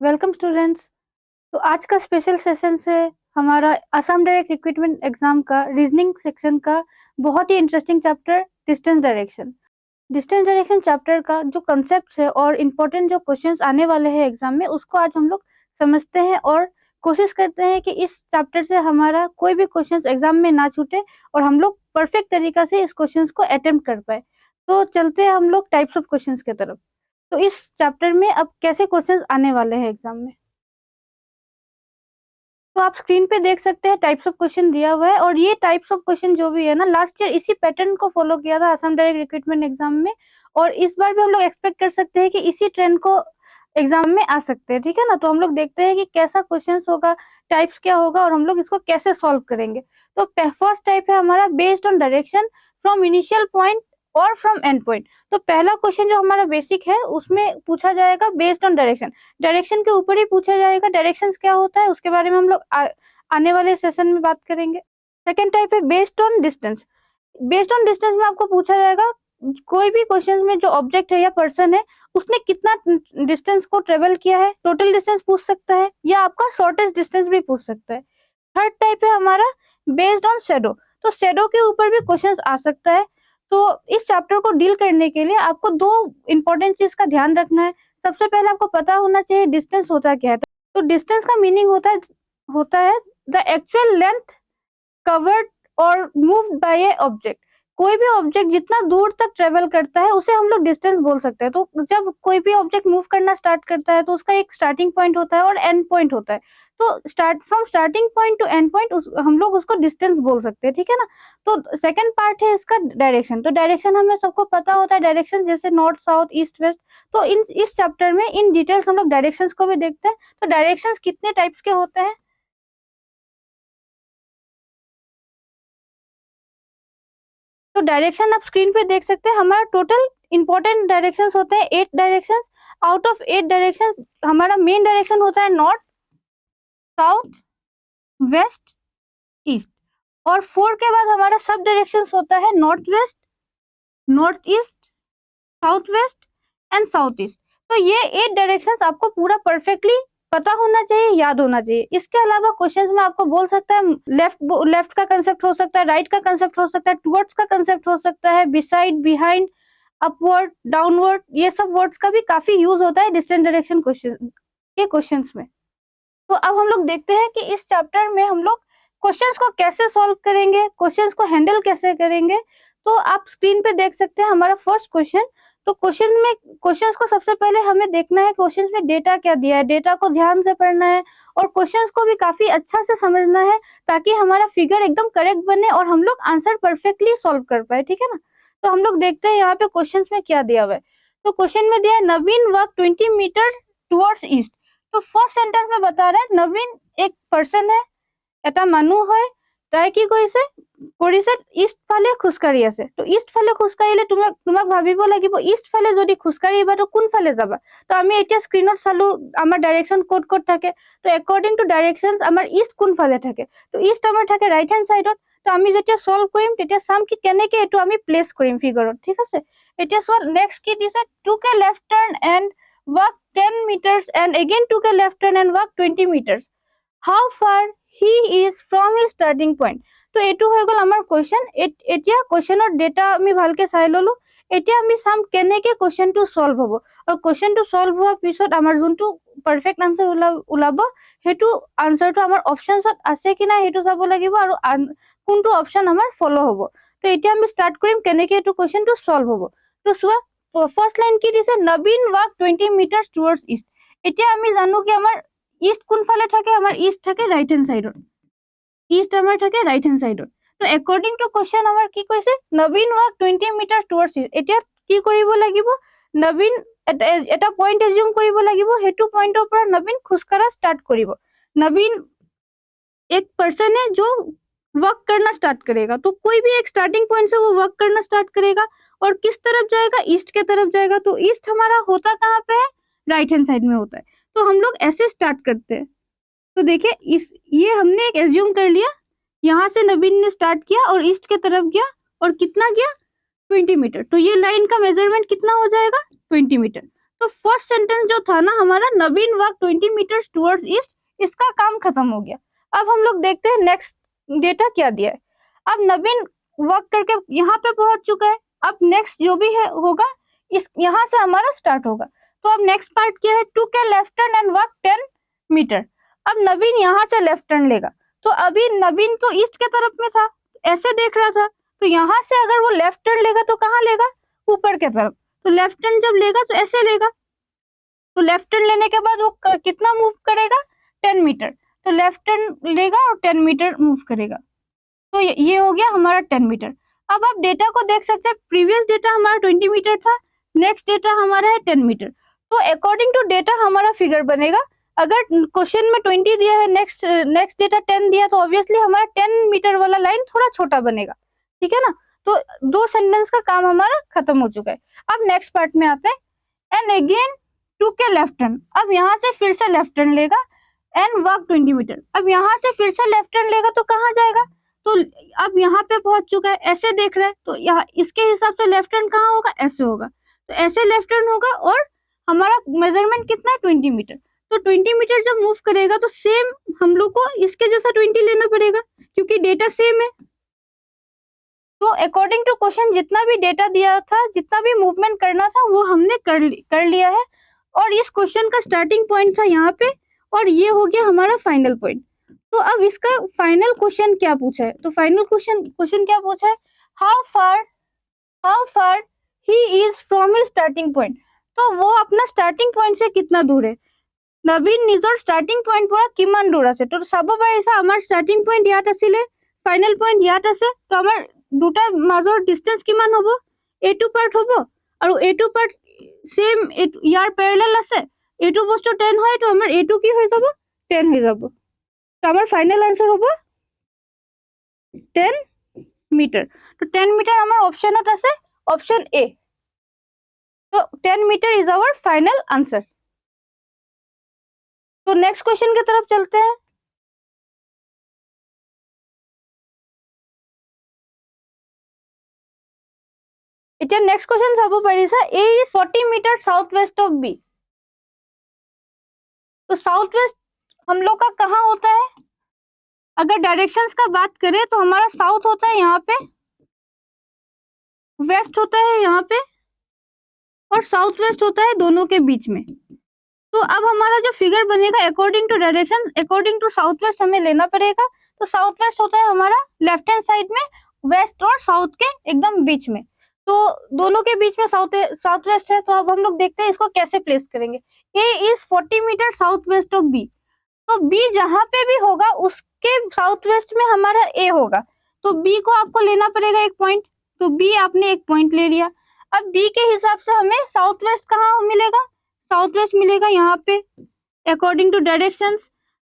Welcome students. तो आज का स्पेशल सेशन से हमारा असम डायरेक्ट रिक्रूटमेंट एग्जाम का रीजनिंग सेक्शन का बहुत ही interesting chapter distance direction. Distance direction chapter का जो कंसेप्ट है और इम्पोर्टेंट जो क्वेश्चंस आने वाले हैं एग्जाम में उसको आज हम लोग समझते हैं और कोशिश करते हैं कि इस चैप्टर से हमारा कोई भी क्वेश्चंस एग्जाम में ना छूटे और हम लोग परफेक्ट तरीका से इस क्वेश्चंस को अटेम्प्ट कर पाए। तो चलते हैं हम लोग टाइप्स ऑफ क्वेश्चंस की तरफ। तो इस चैप्टर में अब कैसे क्वेश्चंस आने वाले हैं एग्जाम में, तो आप स्क्रीन पे देख सकते हैं टाइप्स ऑफ क्वेश्चन दिया हुआ है और ये टाइप्स ऑफ क्वेश्चन जो भी है ना, लास्ट ईयर इसी पैटर्न को फॉलो किया था असम डायरेक्ट रिक्रूटमेंट एग्जाम में और इस बार भी हम लोग एक्सपेक्ट कर सकते हैं कि इसी ट्रेंड को एग्जाम में आ सकते हैं। ठीक है ना, तो हम लोग देखते हैं कि कैसा क्वेश्चन होगा, टाइप्स क्या होगा और हम लोग इसको कैसे सॉल्व करेंगे। तो फर्स्ट टाइप है हमारा based on direction from initial point और फ्रॉम एंड पॉइंट। तो पहला क्वेश्चन जो हमारा बेसिक है उसमें पूछा जाएगा बेस्ड ऑन डायरेक्शन, डायरेक्शन के ऊपर ही पूछा जाएगा। डायरेक्शंस क्या होता है उसके बारे में हम लोग आने वाले सेशन में बात करेंगे। सेकेंड टाइप है based on distance. Based on distance में आपको पूछा जाएगा कोई भी क्वेश्चन में जो ऑब्जेक्ट है या पर्सन है उसने कितना डिस्टेंस को ट्रेवल किया है, टोटल डिस्टेंस पूछ सकता है या आपका शॉर्टेस्ट डिस्टेंस भी पूछ सकता है। थर्ड टाइप है हमारा बेस्ड ऑन शेडो। तो शेडो के ऊपर भी क्वेश्चंस आ सकता है। तो इस चैप्टर को डील करने के लिए आपको दो इंपॉर्टेंट चीज का ध्यान रखना है। सबसे पहले आपको पता होना चाहिए डिस्टेंस होता क्या है। तो डिस्टेंस का मीनिंग होता है द एक्चुअल लेंथ कवर्ड और मूव्ड बाय ए ऑब्जेक्ट। कोई भी ऑब्जेक्ट जितना दूर तक ट्रेवल करता है उसे हम लोग डिस्टेंस बोल सकते हैं। तो जब कोई भी ऑब्जेक्ट मूव करना स्टार्ट करता है तो उसका एक स्टार्टिंग पॉइंट होता है और एंड पॉइंट होता है। तो starting point two and point हम लोग उसको डिस्टेंस बोल सकते हैं। ठीक है ना। तो सेकंड पार्ट है इसका डायरेक्शन। तो डायरेक्शन हमें सबको पता होता है, डायरेक्शन जैसे नॉर्थ साउथ ईस्ट वेस्ट। तो इस चैप्टर में इन डिटेल्स हम लोग डायरेक्शंस को भी देखते हैं। तो डायरेक्शंस कितने टाइप्स के होते हैं, तो डायरेक्शन आप स्क्रीन पे देख सकते हैं। हमारा टोटल इंपॉर्टेंट डायरेक्शंस होते हैं 8 डायरेक्शंस। आउट ऑफ 8 डायरेक्शंस हमारा मेन डायरेक्शन होता है नॉर्थ साउथ वेस्ट ईस्ट और 4 के बाद हमारा सब डायरेक्शंस होता है north west, north east, south west and south east. तो ये 8 डायरेक्शंस आपको पूरा परफेक्टली पता होना चाहिए, याद होना चाहिए। इसके अलावा क्वेश्चंस में आपको बोल सकता है लेफ्ट लेफ्ट का कंसेप्ट हो सकता है, राइट का कंसेप्ट हो सकता है, टुवर्ड्स का कंसेप्ट हो सकता है, बिसाइड, बिहाइंड, अपवर्ड, डाउनवर्ड, ये सब वर्ड्स का भी काफी यूज होता है डिस्टेंस डायरेक्शन क्वेश्चंस में। तो अब हम लोग देखते हैं कि इस चैप्टर में हम लोग क्वेश्चंस को कैसे सॉल्व करेंगे, क्वेश्चंस को हैंडल कैसे करेंगे। तो आप स्क्रीन पे देख सकते हैं हमारा फर्स्ट क्वेश्चन। तो क्वेश्चंस को सबसे पहले हमें देखना है क्वेश्चंस में डेटा क्या दिया है, डेटा को ध्यान से पढ़ना है और क्वेश्चंस को भी काफी अच्छा से समझना है ताकि हमारा फिगर एकदम करेक्ट बने और हम लोग आंसर परफेक्टली सॉल्व कर पाए। ठीक है ना। तो हम लोग देखते हैं यहाँ पे क्वेश्चंस में क्या दिया हुआ है। तो क्वेश्चन में दिया है नवीन वॉक 20 मीटर टुवर्ड्स ईस्ट। तो फर्स्ट सेंटेंस में बता रहा है नवीन एक पर्सन है, এটা মানুহ হয়, তাই কি কৰিছে কৰিছে ইষ্ট ফালে খোজকাঢ়ি আছে। তো ইষ্ট ফালে খোজকাঢ়িলে তোমাক ভাবিব লাগিব ইষ্ট ফালে যদি খোজকাঢ়ি আহিবা তো কোন ফালে যাবা। তো আমি এতিয়া স্ক্ৰীনত চালো আমাৰ ডাইৰেকশ্যন ক'ত ক'ত থাকে। তো একৰ্ডিং টু ডাইৰেকশ্যনছ আমাৰ ইষ্ট কোন ফালে থাকে। তো ইষ্ট আমাৰ থাকে ৰাইট হেণ্ড চাইডত। তো আমি যেতিয়া সলভ কৰিম তেতিয়া চাম কি কেনেকে এইটো আমি প্লেচ কৰিম ফিগাৰত। ঠিক আছে। এতিয়া চোৱা নেক্সট কি দিছে, took a left turn and walk 10 meters and again took a left turn and walk 20 meters. How far he is from his starting point? তো এইটো হৈ গল আমাৰ কোৱেশ্চন। এতিয়া কোৱেশ্চনৰ ডেটা আমি ভালকে চাই ললো। এতিয়া আমি চাম কেনেকে কোৱেশ্চনটো সলভ হ'ব আৰু কোৱেশ্চনটো সলভ হোৱাৰ পিছত আমাৰ যোনটো পাৰফেক্ট আনসাৰ ওলাব সেইটো আনসাৰটো আমাৰ অপশনছত আছে কি নাই সেইটো চাব লাগিব আৰু কোনটো অপশন আমাৰ ফলো হ'ব। তো এতিয়া আমি স্টাৰ্ট কৰিম কেনেকে এইটো কোৱেশ্চনটো সলভ হ'ব। তো চোৱা ফাৰ্ষ্ট লাইন কি দিছে, নবীন ৱাক 20 মিটাৰ টুৱাৰ্ডছ ইষ্ট। এতিয়া আমি জানো কি আমাৰ ইষ্ট কোনফালে থাকে, আমাৰ ইষ্ট থাকে ৰাইট হেণ্ড চাইডত। ইষ্ট আমাৰ থাকে ৰাইট হেণ্ড চাইডত। তো একৰ্ডিং টু কোৱেশ্চন আমাৰ কি কৈছে, নবীন ৱাক 20 মিটাৰ টুৱাৰ্ডছ ইষ্ট। এতিয়া কি কৰিব লাগিব, নবীন এটা পইণ্ট এজিউম কৰিব লাগিব, সেইটো পইণ্টৰ পৰা নবীন খোজকাঢ়া ষ্টাৰ্ট কৰিব। नवीन एक पर्सन है जो वर्क करना स्टार्ट करेगा। तो कोई भी एक स्टार्टिंग पॉइंट से वो वर्क करना स्टार्ट करेगा और किस तरफ जाएगा, ईस्ट के तरफ जाएगा। तो ईस्ट हमारा होता कहाँ पे है, राइट हैंड साइड में होता है। तो हम लोग ऐसे स्टार्ट करते हैं। तो देखिए ये हमने एक एज्यूम कर लिया, यहाँ से नवीन ने स्टार्ट किया और ईस्ट के तरफ गया और कितना गया 20 मीटर। तो ये लाइन का मेजरमेंट कितना हो जाएगा 20 मीटर। तो फर्स्ट सेंटेंस जो था ना हमारा, नवीन वॉक 20 मीटर्स टुवर्ड्स ईस्ट, इसका काम खत्म हो गया। अब हम लोग देखते हैं नेक्स्ट डेटा क्या दिया है। अब नवीन वॉक करके यहाँ पे पहुंच चुका है। अब नेक्स्ट जो भी है होगा इस यहाँ से हमारा स्टार्ट होगा। तो अब नेक्स्ट पार्ट क्या है, took left turn and walk 10 metre. अब नवीन यहाँ से लेफ्ट टर्न लेगा, तो अभी नवीन तो ईस्ट के तरफ में था, ऐसे देख रहा था, तो यहाँ से अगर वो लेफ्ट टर्न लेगा तो कहाँ लेगा, ऊपर के तरफ। तो लेफ्ट टर्न जब लेगा तो ऐसे लेगा, तो लेफ्ट टर्न लेने के बाद वो कितना मूव करेगा, 10 मीटर। तो लेफ्ट टर्न लेगा और 10 मीटर मूव करेगा। तो ये हो गया हमारा 10 मीटर। अब आप डेटा को देख सकते हैं, प्रीवियस डेटा हमारा 20 मीटर था, नेक्स्ट डेटा हमारा है 10 मीटर। तो अकॉर्डिंग टू डेटा हमारा फिगर बनेगा। अगर क्वेश्चन में 20 दिया है, नेक्स्ट डेटा 10 दिया, तो ऑब्वियसली हमारा 10 मीटर वाला लाइन थोड़ा छोटा बनेगा, ठीक है ना। तो दो सेंटेंस का काम हमारा खत्म हो चुका है। अब नेक्स्ट पार्ट में आते हैं, एंड अगेन टू के लेफ्ट टर्न। अब यहाँ से फिर से लेफ्ट टर्न लेगा एंड वॉक 20 मीटर। अब यहाँ से फिर से लेफ्ट टर्न लेगा तो कहाँ जाएगा, तो अब यहाँ पे पहुंच चुका है, ऐसे देख रहा है, तो यहाँ इसके हिसाब से लेफ्ट टर्न कहाँ होगा, ऐसे होगा। तो ऐसे लेफ्ट टर्न होगा और हमारा मेजरमेंट कितना है, 20 मीटर। तो 20 मीटर जब मूव करेगा तो सेम हम लोग को इसके जैसा 20 लेना पड़ेगा, क्योंकि डेटा सेम है। तो अकॉर्डिंग टू क्वेश्चन जितना भी डेटा दिया था, जितना भी मूवमेंट करना था, वो हमने कर लिया है। और इस क्वेश्चन का स्टार्टिंग पॉइंट था यहाँ पे, और ये हो गया हमारा फाइनल पॉइंट। तो अब इसका फाइनल क्वेश्चन क्या पूछा है, तो फाइनल क्वेश्चन क्या पूछा है, how far he is from his starting point. तो वो अपना स्टार्टिंग पॉइंट से कितना दूर है, নবীন নিজৰ স্টার্টিং পইণ্ট পৰা কিমান দূৰ আছে। তো চাব পাৰিছা আমাৰ স্টার্টিং পইণ্ট ইয়াত আছিলে, ফাইনেল পইণ্ট ইয়াত আছে, তো আমাৰ দুটাৰ মাজৰ ডিষ্টেন্স কিমান হ'ব, এইটো পাৰ্ট হ'ব আৰু এইটো পাৰ্ট সেম ইয়াৰ প্যাৰেলাল আছে, এইটো বস্তু 10 হয়, তো আমাৰ এইটো কি হৈ যাব, 10 হৈ যাব। তো আমাৰ ফাইনেল আনসাৰ হ'ব 10 মিটাৰ। তো 10 মিটাৰ আমাৰ অপশনত আছে, অপশন এ। তো 10 metre is our final answer. तो नेक्स्ट क्वेश्चन की तरफ चलते हैं। इतना नेक्स्ट क्वेश्चन चाब पारिसा, A is 40 metre south west of B. तो साउथ वेस्ट हम लोग का कहाँ होता है, अगर डायरेक्शंस का बात करें तो हमारा साउथ होता है यहाँ पे, वेस्ट होता है यहाँ पे, और साउथ वेस्ट होता है दोनों के बीच में। तो अब हमारा जो फिगर बनेगा according to direction, according to south west हमें लेना पड़ेगा। तो साउथ वेस्ट होता है हमारा लेफ्ट हैंड साइड में, वेस्ट और साउथ के एकदम बीच में। तो दोनों के बीच में साउथ वेस्ट है। तो अब हम लोग देखते हैं इसको कैसे प्लेस करेंगे। A is 40 metre south west of B. तो बी जहां पे भी होगा उसके साउथ वेस्ट में हमारा ए होगा। तो बी को आपको लेना पड़ेगा एक पॉइंट। तो बी आपने एक पॉइंट ले लिया। अब बी के हिसाब से हमें साउथ वेस्ट कहाँ मिलेगा, साउथ वेस्ट मिलेगा यहाँ पे अकॉर्डिंग टू डायरेक्शंस।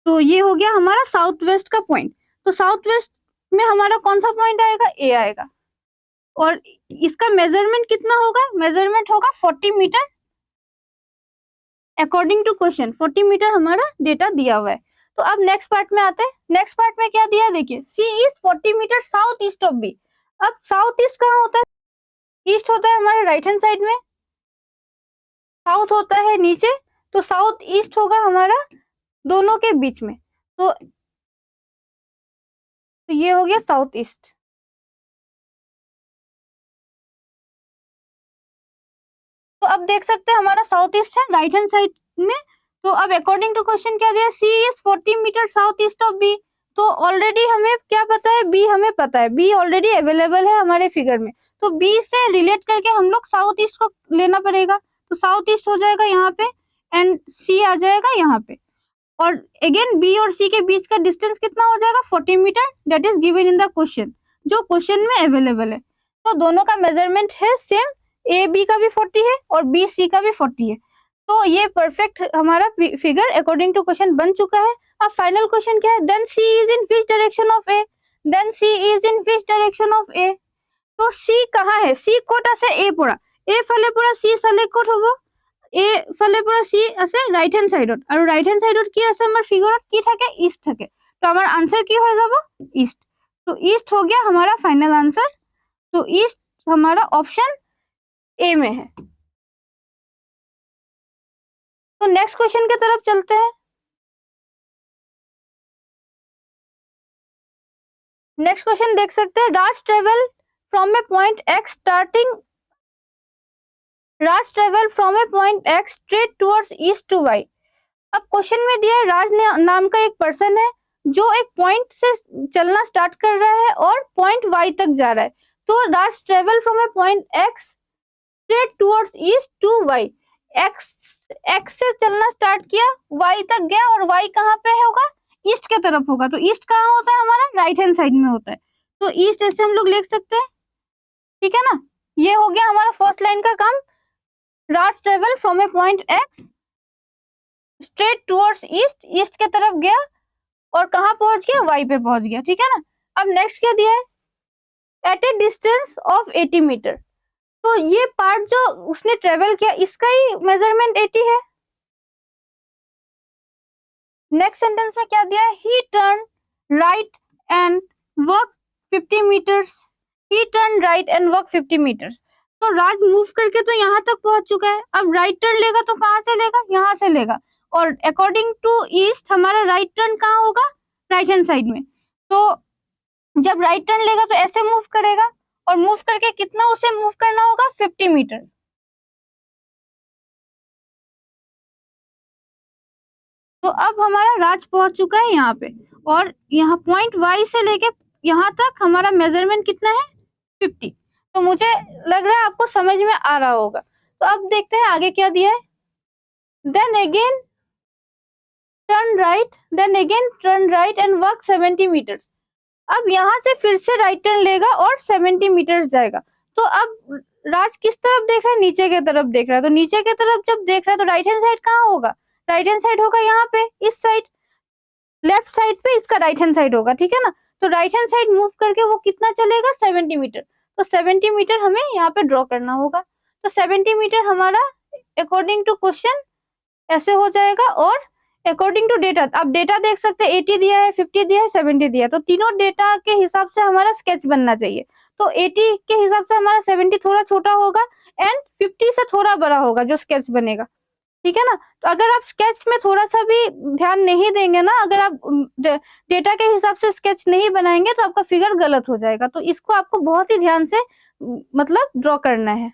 तो ये हो गया हमारा साउथ वेस्ट का पॉइंट। तो साउथ वेस्ट में हमारा कौन सा पॉइंट आएगा, ए आएगा। और इसका मेजरमेंट कितना होगा, मेजरमेंट होगा 40 metre according to question. 40 metre हमारा डेटा दिया हुआ है। तो अब नेक्स्ट पार्ट में आते हैं। नेक्स्ट पार्ट में क्या दिया है, देखिए C is 40 metre south east of B. अब साउथ ईस्ट कहाँ होता है, ईस्ट होता है हमारे राइट हैंड साइड में, साउथ होता है नीचे। तो साउथ ईस्ट होगा हमारा दोनों के बीच में। तो ये हो गया साउथ ईस्ट। तो अब देख सकते हैं हमारा साउथ ईस्ट है राइट हैंड साइड में। तो अब अकॉर्डिंग टू क्वेश्चन क्या दिया, C is 40 metre south east of B. तो ऑलरेडी हमें क्या पता है, बी हमें पता है, बी ऑलरेडी अवेलेबल है हमारे फिगर में। तो बी से रिलेट करके हम लोग साउथ ईस्ट को लेना पड़ेगा। तो साउथ ईस्ट हो जाएगा यहाँ पे एंड सी आ जाएगा यहाँ पे। और अगेन बी और सी के बीच का डिस्टेंस कितना हो जाएगा, 40 metre, that is given in the question, जो क्वेश्चन में अवेलेबल है। तो दोनों का मेजरमेंट है सेम, ए बी का भी 40 है और बी सी का भी 40 है। तो ये परफेक्ट हमारा फिगर अकॉर्डिंग टू क्वेश्चन बन चुका है। अब फाइनल क्वेश्चन क्या है, then C is in which direction of A, then C is in which direction of A. तो सी कहाँ है, सी कोट আছে ए পৰা, ए ফালে পৰা सी চালে কোট হ'ব, এ ফালে পৰা সি আছে ৰাইট হেণ্ড সাইডত, আৰু ৰাইট হেণ্ড সাইডত কি আছে আমাৰ ফিগৰত, কি থাকে, ইষ্ট থাকে। तो हमारा आंसर की हो যাব, ईस्ट। तो ईस्ट हो गया हमारा फाइनल आंसर। तो ईस्ट हमारा ऑप्शन ए में है। तो नेक्स्ट क्वेश्चन की तरफ चलते हैं। नेक्स्ट क्वेश्चन देख सकते हैं, Raj travel from a point X straight towards east to Y. अब क्वेश्चन में दिया है राज नाम का एक पर्सन है जो एक पॉइंट से चलना स्टार्ट कर रहा है और पॉइंट वाई तक जा रहा है। तो Raj travel from a point X straight towards east to Y. X X से चलना स्टार्ट किया, वाई तक गया, और वाई कहाँ पे होगा, ईस्ट के तरफ होगा। तो ईस्ट कहाँ होता है हमारा, राइट हैंड साइड में होता है। तो ईस्ट ऐसे हम लोग लिख सकते हैं, ठीक है ना। ये हो गया हमारा फर्स्ट लाइन का काम। Raj travel from a point X straight towards east, east के तरफ गया और कहाँ पहुंच गया, वाई पे पहुंच गया, ठीक है ना। अब नेक्स्ट क्या दिया है, at a distance of 80 metre. तो ये पार्ट जो उसने ट्रेवल किया इसका ही मेजरमेंट 80 है। नेक्स्ट सेंटेंस में क्या दिया है, he turn right and walk 50 metres. He turn right and walk 50 metres. तो राज मूव करके तो यहाँ तक पहुंच चुका है, अब राइट टर्न लेगा तो कहाँ से लेगा, यहाँ से लेगा। और अकॉर्डिंग टू ईस्ट हमारा राइट टर्न कहाँ होगा, राइट हैंड साइड में। तो जब राइट टर्न लेगा तो ऐसे मूव करेगा, और मूव करके कितना उसे मूव करना होगा, 50 मीटर। तो अब हमारा राज पहुंच चुका है यहाँ पे, और यहाँ पॉइंट वाई से लेके यहाँ तक हमारा मेजरमेंट कितना है, 50। तो मुझे लग रहा है आपको समझ में आ रहा होगा। तो अब देखते हैं आगे क्या दिया है। Then again turn right and walk 70 metres. अब यहाँ से फिर से राइट टर्न लेगा और 70 मीटर्स जाएगा। तो अब राज किस तरफ देख रहा है, नीचे की तरफ देख रहा है। तो नीचे की तरफ जब देख रहा है तो राइट हैंड साइड कहाँ होगा, राइट हैंड साइड होगा यहाँ पे, इस साइड, लेफ्ट साइड पे इसका राइट हैंड साइड होगा, ठीक है ना। तो राइट हैंड साइड मूव करके वो कितना चलेगा, 70 मीटर। तो 70 मीटर हमें यहाँ पे ड्रॉ करना होगा। तो 70 मीटर हमारा अकॉर्डिंग टू क्वेश्चन ऐसे हो जाएगा, और अकॉर्डिंग टू डेटा, अब डेटा देख सकते हैं 80 दिया है, 50 दिया है, 70 दिया है। तो तीनों डेटा के हिसाब से हमारा स्केच बनना चाहिए। तो 80 के हिसाब से हमारा 70 थोड़ा छोटा होगा एंड 50 से थोड़ा बड़ा होगा जो स्केच बनेगा, ठीक है ना। तो अगर आप स्केच में थोड़ा सा भी ध्यान नहीं देंगे ना, अगर आप डेटा के हिसाब से स्केच नहीं बनाएंगे तो आपका फिगर गलत हो जाएगा। तो इसको आपको बहुत ही ध्यान से मतलब ड्रॉ करना है।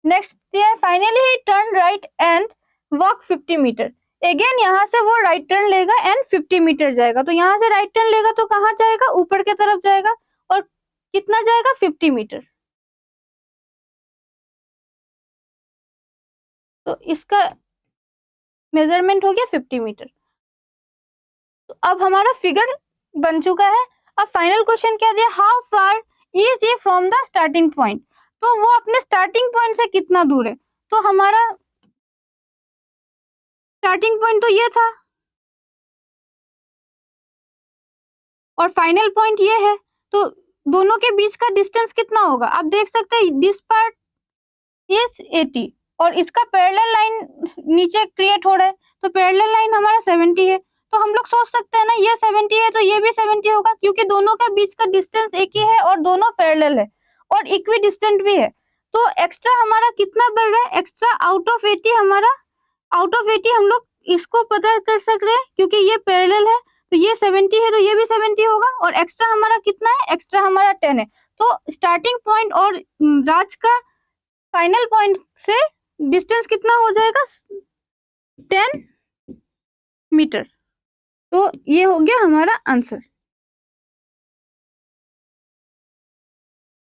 Next finally he turn right and walk 50 metre. Again यहाँ से वो राइट टर्न लेगा एंड 50 मीटर जाएगा। तो यहाँ से राइट टर्न लेगा तो कहाँ जाएगा, ऊपर की तरफ जाएगा, और कितना जाएगा, 50 मीटर। तो इसका मेजरमेंट हो गया 50 मीटर। तो अब हमारा फिगर बन चुका है। अब फाइनल क्वेश्चन क्या दिया, हाउ फार इज ये फ्रॉम द स्टार्टिंग पॉइंट। तो वो अपने स्टार्टिंग पॉइंट से कितना दूर है। तो हमारा स्टार्टिंग पॉइंट तो ये था और फाइनल पॉइंट ये है। तो दोनों के बीच का डिस्टेंस कितना होगा, आप देख सकते हैं दिस पार्ट इज 80 और इसका पैरेलल लाइन नीचे क्रिएट हो रहा है। तो पैरेलल लाइन हमारा 70 है। तो हम लोग सोच सकते हैं ना, ये 70 है तो ये भी 70 होगा, क्योंकि दोनों का बीच का डिस्टेंस एक ही है और दोनों पैरेलल है और इक्वी डिस्टेंट भी है। तो एक्स्ट्रा हमारा कितना बढ़ रहा है, एक्स्ट्रा आउट ऑफ 80 हमारा, आउट ऑफ 80 हम लोग इसको पता कर सक रहे हैं क्योंकि ये पैरेलल है। तो ये 70 है तो ये भी 70 होगा, और एक्स्ट्रा हमारा कितना है, एक्स्ट्रा हमारा 10 है। तो स्टार्टिंग पॉइंट और राज का फाइनल पॉइंट से डिस्टेंस कितना हो जाएगा, 10 मीटर। तो ये हो गया हमारा आंसर।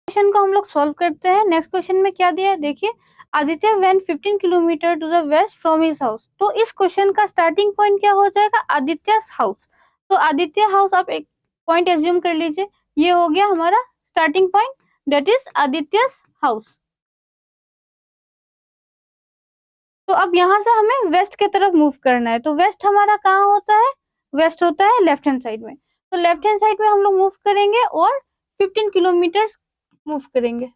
क्वेश्चन को हम लोग सॉल्व करते हैं। नेक्स्ट क्वेश्चन में क्या दिया है देखिए, Aditya went 15 kilometre to the west from his house. तो इस क्वेश्चन का स्टार्टिंग पॉइंट क्या हो जाएगा, आदित्य हाउस। तो आदित्य हाउस आप एक पॉइंट एज्यूम कर लीजिए, ये हो गया हमारा starting point, that is Aditya house. तो अब यहाँ से हमें वेस्ट की तरफ मूव करना है। तो वेस्ट हमारा कहाँ होता है, वेस्ट होता है लेफ्ट हैंड साइड में। तो लेफ्ट हैंड साइड में हम लोग मूव करेंगे और 15 किलोमीटर मूव करेंगे।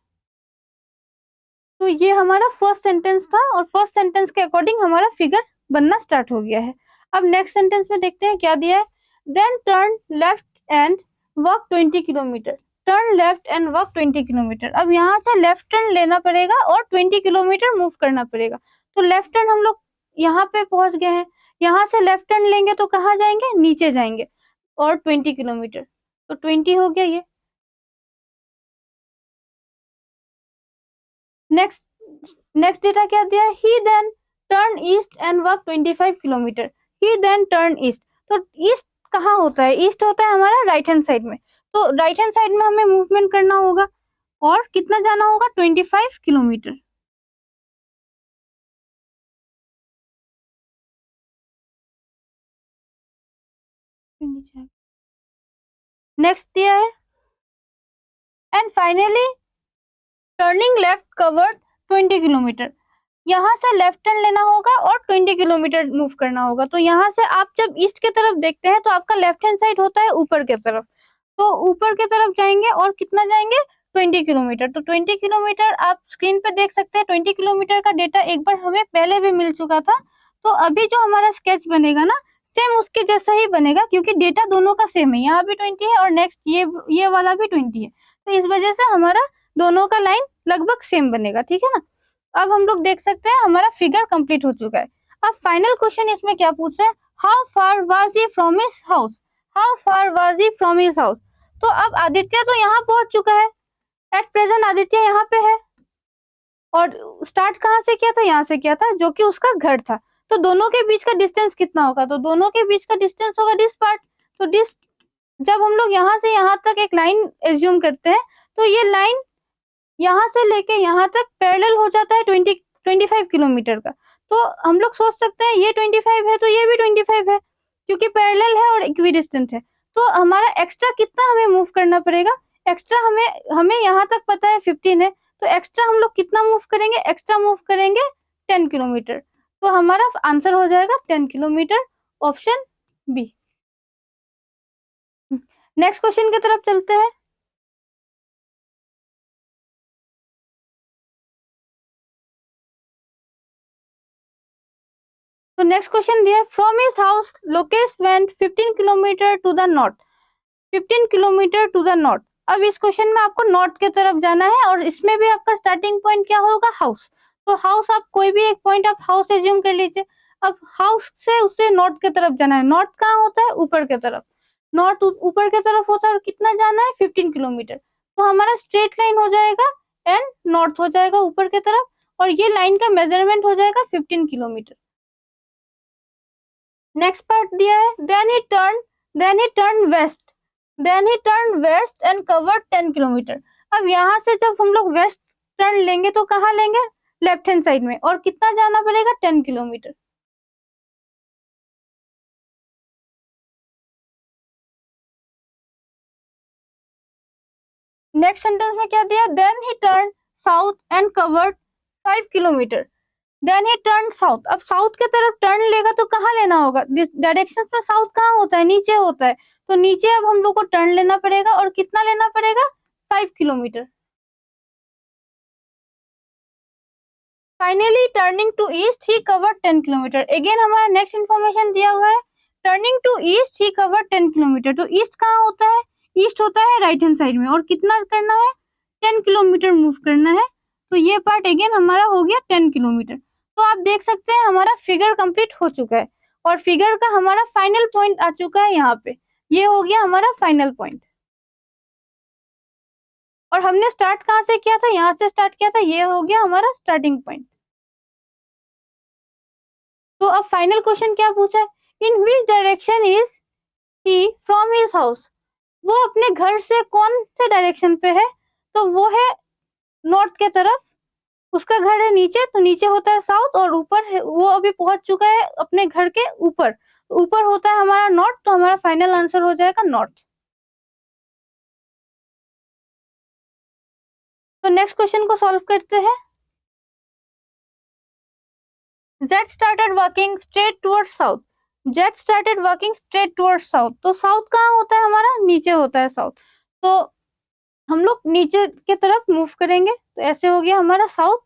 तो ये हमारा फर्स्ट सेंटेंस था, और फर्स्ट सेंटेंस के अकॉर्डिंग हमारा फिगर बनना स्टार्ट हो गया है। अब नेक्स्ट सेंटेंस में देखते हैं क्या दिया है, then turn left and walk 20 kilometre. Turn left and walk 20 kilometre. अब यहाँ से लेफ्ट टर्न लेना पड़ेगा और 20 किलोमीटर मूव करना पड़ेगा। तो लेफ्ट टर्न हम लोग यहाँ पे पहुंच गए हैं, यहाँ से लेफ्ट टर्न लेंगे तो कहाँ जाएंगे, नीचे जाएंगे, और 20 किलोमीटर, तो 20 हो गया ये। नेक्स्ट डेटा क्या दिया है, he then turn east and walk 25 kilometre. He then turn east, तो ईस्ट कहाँ होता है, ईस्ट होता है हमारा राइट हैंड साइड में, तो राइट हैंड साइड में हमें मूवमेंट करना होगा और कितना जाना होगा, 25 किलोमीटर। नेक्स्ट दिया है, and finally turning left covered 20 kilometre. यहाँ से लेफ्ट टर्न लेना होगा और 20 किलोमीटर मूव करना होगा। तो यहाँ से आप जब ईस्ट की तरफ देखते हैं तो आपका लेफ्ट हैंड साइड होता है ऊपर की तरफ, तो ऊपर की तरफ जाएंगे और कितना जाएंगे, 20 किलोमीटर। तो 20 किलोमीटर आप स्क्रीन पे देख सकते हैं, 20 किलोमीटर का डेटा एक बार हमें पहले भी मिल चुका था। तो अभी जो हमारा स्केच बनेगा ना, सेम उसके जैसा ही बनेगा, क्योंकि डेटा दोनों का सेम है, यहाँ भी 20 है और नेक्स्ट ये वाला भी 20 है, तो इस वजह से हमारा दोनों का लाइन लगभग सेम बनेगा, ठीक है ना। अब हम लोग देख सकते हैं हमारा फिगर कंप्लीट हो चुका है। अब फाइनल क्वेश्चन इसमें क्या पूछ रहा है, how far was he from his house, how far was he from his house. तो अब आदित्य तो यहाँ पहुंच चुका है, एट प्रेजेंट आदित्य यहाँ पे है, और स्टार्ट कहाँ से किया था, यहाँ से किया था, जो कि उसका घर था। तो दोनों के बीच का डिस्टेंस कितना होगा, तो दोनों के बीच का डिस्टेंस होगा दिस पार्ट। तो दिस, जब हम लोग यहाँ से यहाँ तक एक लाइन एज्यूम करते हैं, तो ये लाइन यहाँ से लेके यहाँ तक पैरेलल हो जाता है 25 किलोमीटर का। तो हम लोग सोच सकते हैं ये 25 है तो ये भी 25 है, क्योंकि पैरेलल है और इक्विडिस्टेंट है। तो हमारा एक्स्ट्रा कितना हमें मूव करना पड़ेगा, एक्स्ट्रा हमें हमें यहाँ तक पता है 15 है, तो एक्स्ट्रा हम लोग कितना मूव करेंगे, एक्स्ट्रा मूव करेंगे 10 किलोमीटर। तो हमारा आंसर हो जाएगा 10 kilometre, option B. Next question की तरफ चलते हैं। तो नेक्स्ट क्वेश्चन दिया, from his house Lokesh went 15 kilometre to the north, 15 kilometre to the north. अब इस क्वेश्चन में आपको नॉर्थ की तरफ जाना है, और इसमें भी आपका स्टार्टिंग पॉइंट क्या होगा, हाउस। तो हाउस, आप कोई भी एक पॉइंट आप हाउस एज्यूम कर लीजिए। अब हाउस से उससे नॉर्थ की तरफ जाना है, नॉर्थ कहाँ होता है, ऊपर की तरफ, नॉर्थ ऊपर की तरफ होता है, और कितना जाना है, 15 किलोमीटर। तो हमारा स्ट्रेट लाइन हो जाएगा एंड नॉर्थ हो जाएगा ऊपर की तरफ, और ये लाइन का मेजरमेंट हो जाएगा 15 किलोमीटर। नेक्स्ट पार्ट दिया है, then he turn west and covered 10 kilometre. अब यहाँ से जब हम लोग वेस्ट टर्न लेंगे तो कहाँ लेंगे, लेफ्ट हैंड साइड में, और कितना जाना पड़ेगा, 10 किलोमीटर। नेक्स्ट सेंटेंस में क्या दिया, then he turn south and covered 5 kilometre. Then he turn south, अब साउथ की तरफ टर्न लेगा तो कहाँ लेना होगा, डायरेक्शन में साउथ कहाँ होता है, नीचे होता है। तो नीचे अब हम लोग को टर्न लेना पड़ेगा, और कितना लेना पड़ेगा, 5 kilometre. Finally turning to east he covered 10 kilometre. Again हमारा नेक्स्ट इन्फॉर्मेशन दिया हुआ है, turning to east he covered 10 kilometre. तो ईस्ट कहाँ होता है, ईस्ट होता है राइट हैंड साइड में, और कितना करना है, 10 किलोमीटर मूव करना है। तो ये पार्ट अगेन हमारा हो गया 10 किलोमीटर। तो आप देख सकते हैं हमारा फिगर कंप्लीट हो चुका है, और फिगर का हमारा फाइनल पॉइंट आ चुका है यहाँ पे, ये हो गया हमारा फाइनल पॉइंट। और हमने स्टार्ट कहाँ से किया था, यहाँ से स्टार्ट किया था, ये हो गया हमारा स्टार्टिंग पॉइंट। तो अब फाइनल क्वेश्चन क्या पूछा है, in which direction is he from his house. वो अपने घर से कौन से डायरेक्शन पे है, तो वो है नॉर्थ के तरफ, उसका घर है नीचे, तो नीचे होता है साउथ, और ऊपर है, वो अभी पहुंच चुका है अपने घर के ऊपर, ऊपर होता है हमारा नॉर्थ। तो हमारा फाइनल आंसर हो जाएगा नॉर्थ। तो नेक्स्ट क्वेश्चन को सॉल्व करते हैं। Jet started walking straight towards south, जेट started walking straight towards south. तो साउथ कहाँ होता है हमारा, नीचे होता है साउथ। तो हम लोग नीचे की तरफ मूव करेंगे, तो ऐसे हो गया हमारा साउथ।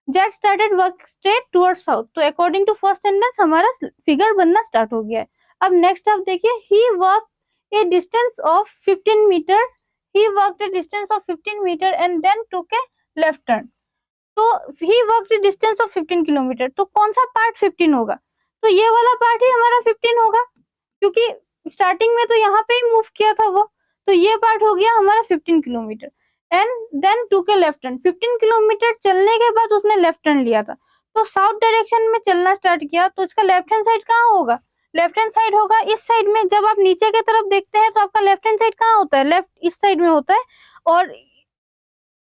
जेट started work straight towards south, तो अकॉर्डिंग टू फर्स्ट सेंटेंस हमारा फिगर बनना स्टार्ट हो गया है। अब नेक्स्ट आप देखिए, he walk a distance of 15 metre, he walked a distance of 15 meter and then took a left turn. तो ही वर्क डिस्टेंस ऑफ 15 किलोमीटर, तो कौन सा पार्ट 15 होगा? तो ये वाला पार्ट ही हमारा 15 होगा, क्योंकि स्टार्टिंग में तो यहाँ पे ही मूव किया था वो, तो ये पार्ट हो गया हमारा 15 kilometre. And then took left turn, 15 kilometre चलने के बाद उसने लेफ्ट टर्न लिया था, तो साउथ डायरेक्शन में चलना स्टार्ट किया, तो इसका लेफ्ट हैंड साइड कहाँ होगा? लेफ्ट हैंड साइड होगा इस साइड में। जब आप नीचे की तरफ देखते हैं तो आपका लेफ्ट हैंड साइड कहाँ होता है? लेफ्ट इस साइड में होता है, और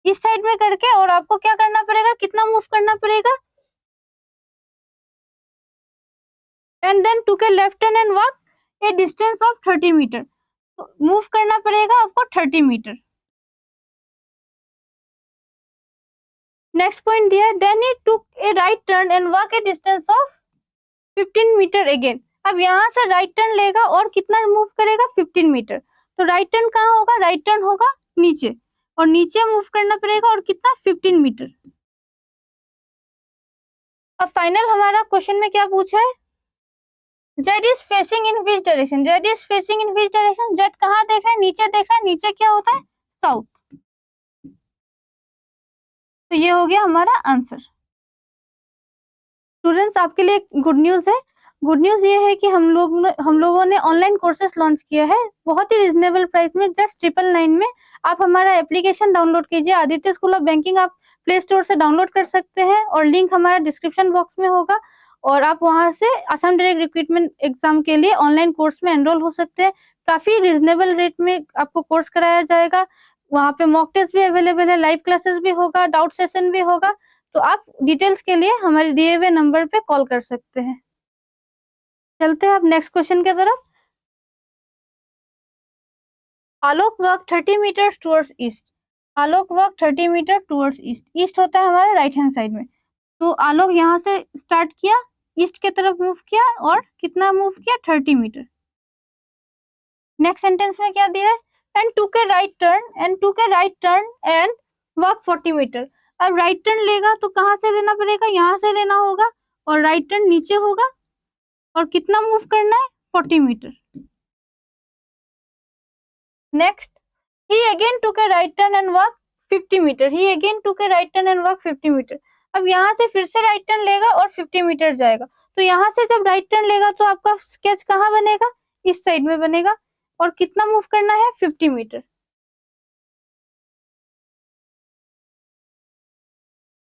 इस साइड में करके, और आपको क्या करना पड़ेगा, कितना मूव करना पड़ेगा? And then took left turn and walk a distance of 30 metre, move करना पड़ेगा आपको 30 मीटर। नेक्स्ट पॉइंट दिया है, then he took a right turn and walk a distance of 15 metre again. अब यहाँ से राइट टर्न लेगा और कितना मूव करेगा? 15 मीटर। तो राइट टर्न कहाँ होगा? राइट टर्न होगा नीचे, और नीचे मूव करना पड़ेगा, और कितना? 15 मीटर। अब फाइनल हमारा क्वेश्चन में क्या पूछा है? Z is facing in which direction? Z is facing in which direction? Z कहाँ देख रहा है? नीचे देख रहा है। नीचे क्या होता है? साउथ। तो ये हो गया हमारा आंसर। स्टूडेंट्स, आपके लिए गुड न्यूज है। गुड न्यूज ये है कि हम लोगों ने ऑनलाइन कोर्सेज लॉन्च किया है बहुत ही रिजनेबल प्राइस में, जस्ट 999 में। आप हमारा एप्लीकेशन डाउनलोड कीजिए, आदित्य स्कूल ऑफ बैंकिंग आप प्ले स्टोर से डाउनलोड कर सकते हैं, और लिंक हमारा डिस्क्रिप्शन बॉक्स में होगा, और आप वहां से असम डायरेक्ट रिक्रूटमेंट एग्जाम के लिए ऑनलाइन कोर्स में एनरोल हो सकते हैं। काफी रिजनेबल रेट में आपको कोर्स कराया जाएगा। वहाँ पे मॉक टेस्ट भी अवेलेबल है, लाइव क्लासेस भी होगा, डाउट सेशन भी होगा। तो आप डिटेल्स के लिए हमारे दिए हुए नंबर पे कॉल कर सकते हैं। चलते हैं अब नेक्स्ट क्वेश्चन की तरफ। Alok work 30 metre towards east. Alok work 30 metre towards east. East होता है हमारे राइट हैंड साइड में। तो आलोक यहाँ से स्टार्ट किया, ईस्ट की तरफ मूव किया, और कितना मूव किया? 30 मीटर। नेक्स्ट सेंटेंस में क्या दिया है? And took right turn, and took right turn and work 40 metre. अब राइट टर्न लेगा तो कहाँ से लेना पड़ेगा? यहाँ से लेना होगा, और राइट टर्न नीचे होगा, और कितना मूव करना है? 40 metre. Next, he again took a right turn and walk 50 metre. he again took a right turn and walk 50 metre. अब यहाँ से फिर से राइट टर्न लेगा और 50 मीटर जाएगा। तो यहाँ से जब राइट टर्न लेगा तो आपका स्केच कहाँ बनेगा? इस साइड में बनेगा, और कितना मूव करना है? 50 मीटर।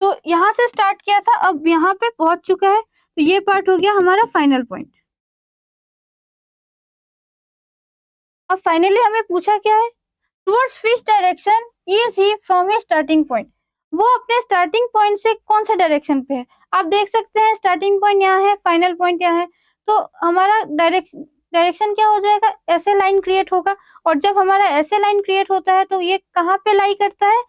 तो यहाँ से स्टार्ट किया था, अब यहाँ पे पहुंच चुका है, तो ये पार्ट हो गया हमारा फाइनल पॉइंट। अब फाइनली हमें पूछा क्या है? Towards which direction is he from his starting point? वो अपने स्टार्टिंग पॉइंट से कौन से डायरेक्शन पे है? आप देख सकते हैं स्टार्टिंग पॉइंट यहाँ है, फाइनल पॉइंट यहाँ है, तो हमारा डायरेक्शन क्या हो जाएगा? ऐसे लाइन क्रिएट होगा, और जब हमारा ऐसे लाइन क्रिएट होता है तो ये कहाँ पे लाई करता है?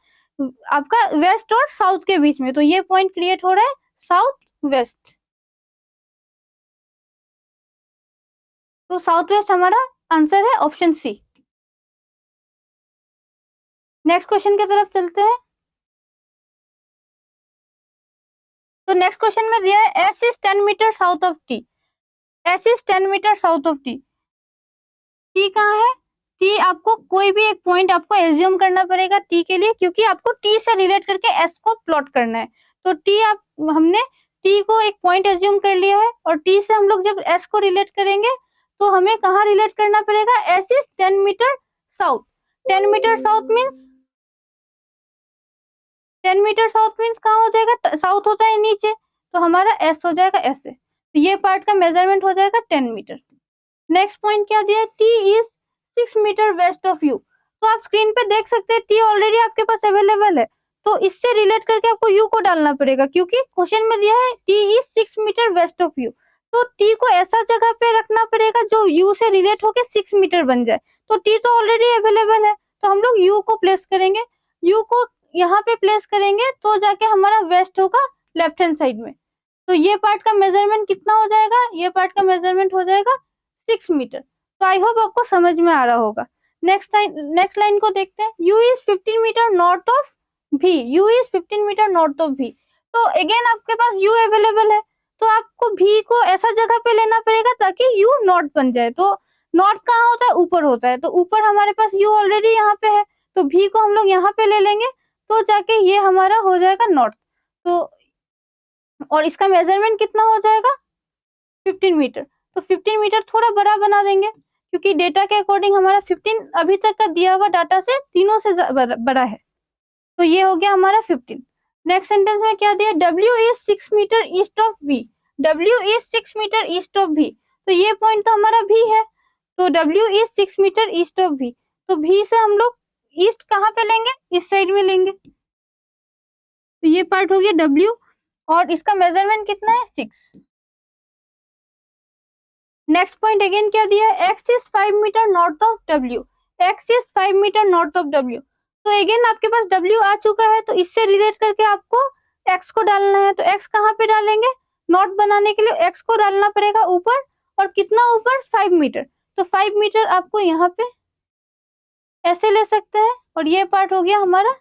आपका वेस्ट और साउथ के बीच में। तो ये पॉइंट क्रिएट हो रहा है साउथ वेस्ट। तो साउथ वेस्ट हमारा आंसर है ऑप्शन सी। नेक्स्ट क्वेश्चन की तरफ चलते हैं। तो नेक्स्ट क्वेश्चन में दिया है S is 10 metre south of T. S is 10 metre south of T. T कहाँ है? टी आपको कोई भी एक पॉइंट आपको एज्यूम करना पड़ेगा टी के लिए, क्योंकि आपको टी से रिलेट करके एस को प्लॉट करना है। तो टी हमने टी को एक पॉइंट एज्यूम कर लिया है, और टी से हम लोग जब एस को रिलेट करेंगे तो हमें कहाँ रिलेट करना पड़ेगा? S is 10 metre south. 10 metre south means 10 metre south means कहाँ हो जाएगा? साउथ होता है नीचे, तो हमारा एस हो जाएगा ऐसे। तो ये पार्ट का मेजरमेंट हो जाएगा 10 मीटर। नेक्स्ट पॉइंट क्या दिया है? T is 6 metre west of U. तो आप स्क्रीन पे देख सकते हैं टी ऑलरेडी आपके पास अवेलेबल है, तो इससे रिलेट करके आपको यू को डालना पड़ेगा, क्योंकि क्वेश्चन में दिया है T is 6 metre west of U. तो टी को ऐसा जगह पे रखना पड़ेगा जो यू से रिलेट होके 6 मीटर बन जाए। तो टी तो ऑलरेडी अवेलेबल है, तो हम लोग यू को प्लेस करेंगे। यू को यहाँ पे प्लेस करेंगे तो जाके हमारा वेस्ट होगा लेफ्ट हैंड साइड में। तो ये पार्ट का मेजरमेंट कितना हो जाएगा? ये पार्ट का मेजरमेंट हो जाएगा 6 मीटर। तो आई होप आपको समझ में आ रहा होगा। नेक्स्ट लाइन को देखते हैं। U is 15 metre north of B. U is 15 metre north of B. तो अगेन आपके पास यू अवेलेबल है, तो आपको भी को ऐसा जगह पे लेना पड़ेगा ताकि यू नॉर्थ बन जाए। तो नॉर्थ कहाँ होता है? ऊपर होता है, तो ऊपर हमारे पास यू ऑलरेडी यहाँ पे है, तो V को हम लोग यहाँ पे ले लेंगे तो जाके ये हमारा हो जाएगा नॉर्थ। तो और इसका मेजरमेंट कितना हो जाएगा 15 मीटर। तो 15 मीटर थोड़ा बड़ा बना देंगे क्योंकि डेटा के अकॉर्डिंग हमारा 15 अभी तक का दिया हुआ डाटा से तीनों से बड़ा है। तो ये हो गया हमारा 15। नेक्स्ट सेंटेंस में क्या दिया, W is 6 metre east of V। W is 6 metre east of V। तो ये पॉइंट तो हमारा V है, तो W is 6 metre east of V। तो V से हम लोग ईस्ट कहाँ पे लेंगे, इस साइड में लेंगे। तो ये पार्ट हो गया W और इसका मेजरमेंट कितना है 6। नेक्स्ट पॉइंट अगेन क्या दिया है, X is 5 metre north of W। X is 5 metre north of W। तो अगेन आपके पास W आ चुका है, तो इससे रिलेट करके आपको X को डालना है। तो X कहाँ पे डालेंगे, नॉर्थ बनाने के लिए X को डालना पड़ेगा ऊपर, और कितना ऊपर 5 मीटर। तो 5 मीटर आपको यहाँ पे ऐसे ले सकते हैं, और ये पार्ट हो गया हमारा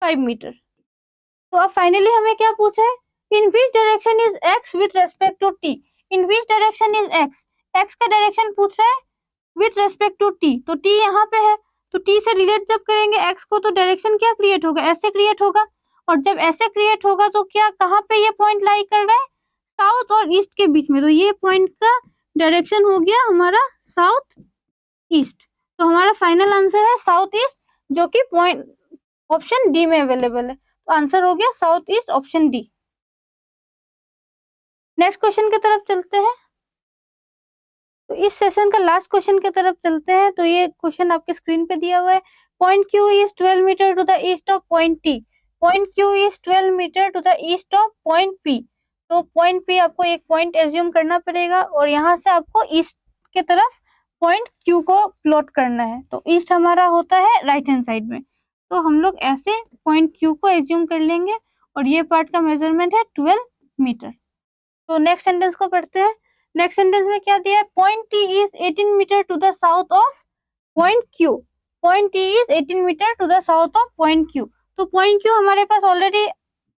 5 मीटर। तो अब फाइनली हमें क्या पूछा है, in which direction is X with respect to T। In which direction is X, X का डायरेक्शन पूछ रहा है विथ रेस्पेक्ट टू T। तो T यहाँ पे है, तो T से रिलेट जब करेंगे X को, तो डायरेक्शन क्या क्रिएट होगा, ऐसे क्रिएट होगा। और जब ऐसे क्रिएट होगा तो क्या, कहाँ पे ये पॉइंट लाई कर रहा है, साउथ और ईस्ट के बीच में। तो ये पॉइंट का डायरेक्शन हो गया हमारा साउथ ईस्ट। तो हमारा फाइनल आंसर है साउथ ईस्ट, जो कि पॉइंट ऑप्शन डी में अवेलेबल है। तो आंसर हो गया south east, option D. Next question की तरफ चलते हैं। तो इस सेशन का लास्ट क्वेश्चन की तरफ चलते हैं। तो ये क्वेश्चन आपके स्क्रीन पे दिया हुआ है, point Q is 12 metre to the east of point T। Point Q is 12 metre to the east of point P। तो पॉइंट P आपको एक पॉइंट एज्यूम करना पड़ेगा, और यहाँ से आपको ईस्ट के तरफ पॉइंट Q को प्लॉट करना है। तो ईस्ट हमारा होता है राइट हैंड साइड में, तो हम लोग ऐसे पॉइंट Q को एज्यूम कर लेंगे, और ये पार्ट का मेजरमेंट है 12 मीटर। तो नेक्स्ट सेंटेंस को पढ़ते हैं। नेक्स्ट सेंटेंस में क्या दिया है, point T is 18 metre to the south of point Q। Point T is 18 metre to the south of point Q। तो पॉइंट Q हमारे पास ऑलरेडी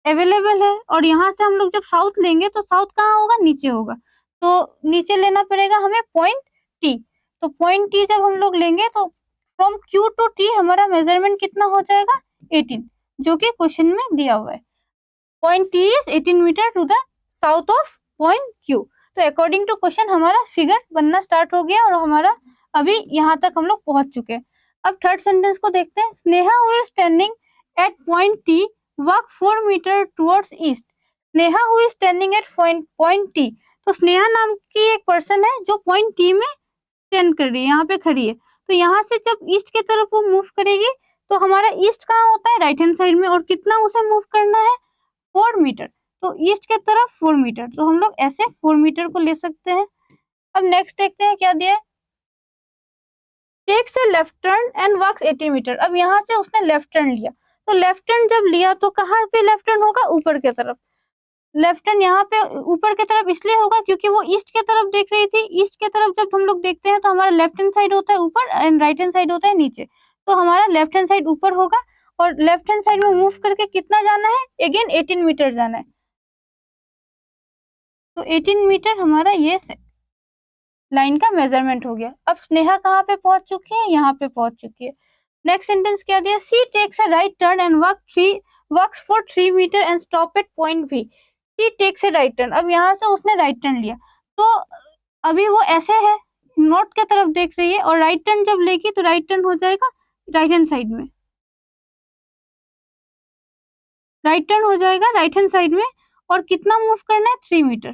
अवेलेबल है, और यहाँ से हम लोग जब साउथ लेंगे तो साउथ कहाँ होगा, नीचे होगा। तो नीचे लेना पड़ेगा हमें पॉइंट T। तो पॉइंट T जब हम लोग लेंगे तो फ्रॉम Q टू T हमारा मेजरमेंट कितना हो जाएगा 18, जो कि क्वेश्चन में दिया हुआ है। Point T is 18 metre to the south of point Q। तो अकॉर्डिंग टू क्वेश्चन हमारा फिगर बनना स्टार्ट हो गया, और हमारा अभी यहाँ तक हम लोग पहुंच चुके हैं। अब थर्ड सेंटेंस को देखते हैं। Sneha who is standing at point T walk 4 metre towards east. Sneha who is standing at point T। तो स्नेहा नाम की एक पर्सन है जो पॉइंट T में स्टैंड कर रही है, यहाँ पे खड़ी है। तो यहाँ से जब ईस्ट की तरफ वो मूव करेगी, तो हमारा ईस्ट कहाँ होता है, राइट हैंड साइड में, और कितना उसे मूव करना है 4 मीटर। तो ईस्ट के तरफ 4 मीटर, तो हम लोग ऐसे 4 मीटर को ले सकते हैं। अब नेक्स्ट देखते हैं क्या दिया है, takes a left turn and walks 80 metre. अब यहाँ से उसने लेफ्ट टर्न लिया, तो लेफ्ट टर्न जब लिया तो कहाँ पे लेफ्ट टर्न होगा, ऊपर के तरफ। लेफ्ट टर्न यहाँ पे ऊपर की तरफ इसलिए होगा क्योंकि वो ईस्ट की तरफ देख रही थी। ईस्ट की तरफ जब हम लोग देखते हैं तो हमारा लेफ्ट हैंड साइड होता है ऊपर, एंड राइट हैंड साइड होता है नीचे। तो हमारा लेफ्ट हैंड साइड ऊपर होगा, और लेफ्ट हैंड साइड में मूव करके कितना जाना है, अगेन 18 मीटर जाना है। तो 18 मीटर हमारा ये लाइन का मेजरमेंट हो गया। अब स्नेहा कहाँ पे पहुंच चुकी है, यहाँ पे पहुंच चुकी है। नेक्स्ट सेंटेंस क्या दिया, C takes a right turn and walks for 3 metre and stop at point V। C takes a right turn, अब यहाँ से उसने राइट टर्न लिया, तो अभी वो ऐसे है, नॉर्थ की तरफ देख रही है, और राइट टर्न जब लेगी तो राइट टर्न हो जाएगा राइट हैंड साइड में, राइट टर्न हो जाएगा राइट हैंड साइड में। और कितना मूव करना है 3 मीटर।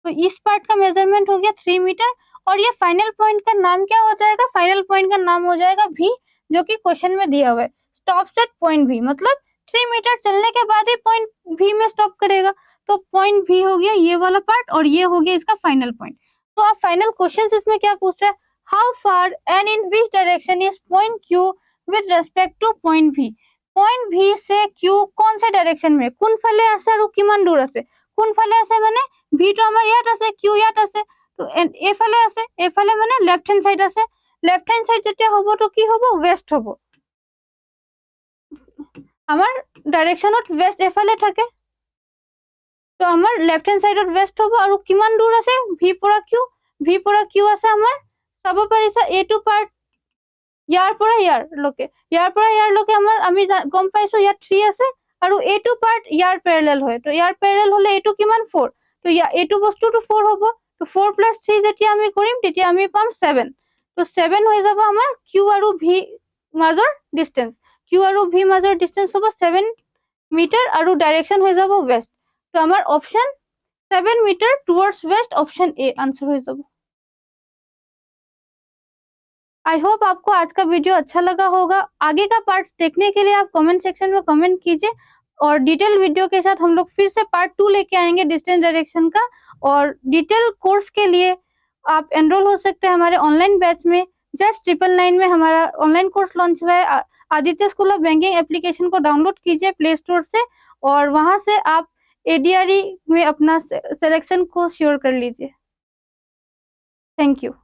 तो इस पार्ट का मेजरमेंट हो गया 3 मीटर। और ये फाइनल पॉइंट का नाम क्या हो जाएगा, फाइनल पॉइंट का नाम हो जाएगा V, जो कि क्वेश्चन में दिया हुआ है। स्टॉप एट पॉइंट V, मतलब 3 मीटर चलने के बाद ही पॉइंट V में स्टॉप करेगा। तो पॉइंट V हो गया ये वाला पार्ट, और ये हो गया इसका फाइनल पॉइंट। तो अब फाइनल क्वेश्चन इसमें क्या पूछ रहा है, how far and in which direction is point Q with respect two point V। Point V से Q कौन से डायरेक्शन में, কোনফালে আছে আৰু কিমান দূৰ আছে। কোনফালে আছে মানে V তো আমাৰ ইয়াত আছে, Q ইয়াত আছে, তো এফালে আছে, এফালে মানে লেফট হ্যান্ড সাইড আছে। লেফট হ্যান্ড সাইড যেতিয়া হ'ব তো কি হ'ব, ওয়েস্ট হ'ব। আমাৰ ডাইৰেকশনত ওয়েস্ট এফালে থাকে, তো আমাৰ লেফট হ্যান্ড সাইডত ওয়েস্ট হ'ব। আৰু কিমান দূৰ আছে V পৰা Q, V পৰা Q আছে আমাৰ চাব পাৰিছা এইটো পাৰ্ট ইয়াৰ পৰা আমি গম পাইছো ইয়াত 3 আছে আৰু এইটো পাৰ্ট ইয়াৰ প্যাৰেলাল হয়, তো ইয়াৰ প্যাৰেলাল হলে এইটো কিমান 4, তো এইটো বস্তুটো 4 হ'ব, তো 4 + 3 যেতিয়া আমি কৰিম তেতিয়া আমি পাম 7, তো 7 হৈ যাব আমাৰ Q আৰু V মাজৰ ডিসটেন্স, Q আৰু V মাজৰ ডিসটেন্স হ'ব 7 মিটাৰ আৰু ডাইৰেকশন হৈ যাব ওয়েস্ট, তো আমাৰ option 7 metre towards west, option A answer हो जाएगा। आई होप आपको आज का वीडियो अच्छा लगा होगा। आगे का पार्ट्स देखने के लिए आप कमेंट सेक्शन में कमेंट कीजिए और डिटेल वीडियो के साथ हम लोग फिर से पार्ट 2 लेके आएंगे डिस्टेंस डायरेक्शन का। और डिटेल कोर्स के लिए आप एनरोल हो सकते हैं हमारे ऑनलाइन बैच में। जस्ट 999 में हमारा ऑनलाइन कोर्स लॉन्च हुआ है। Aditya school of banking application को डाउनलोड कीजिए प्ले स्टोर से और वहां से आप ADRE में अपना सिलेक्शन को श्योर कर लीजिए। Thank you.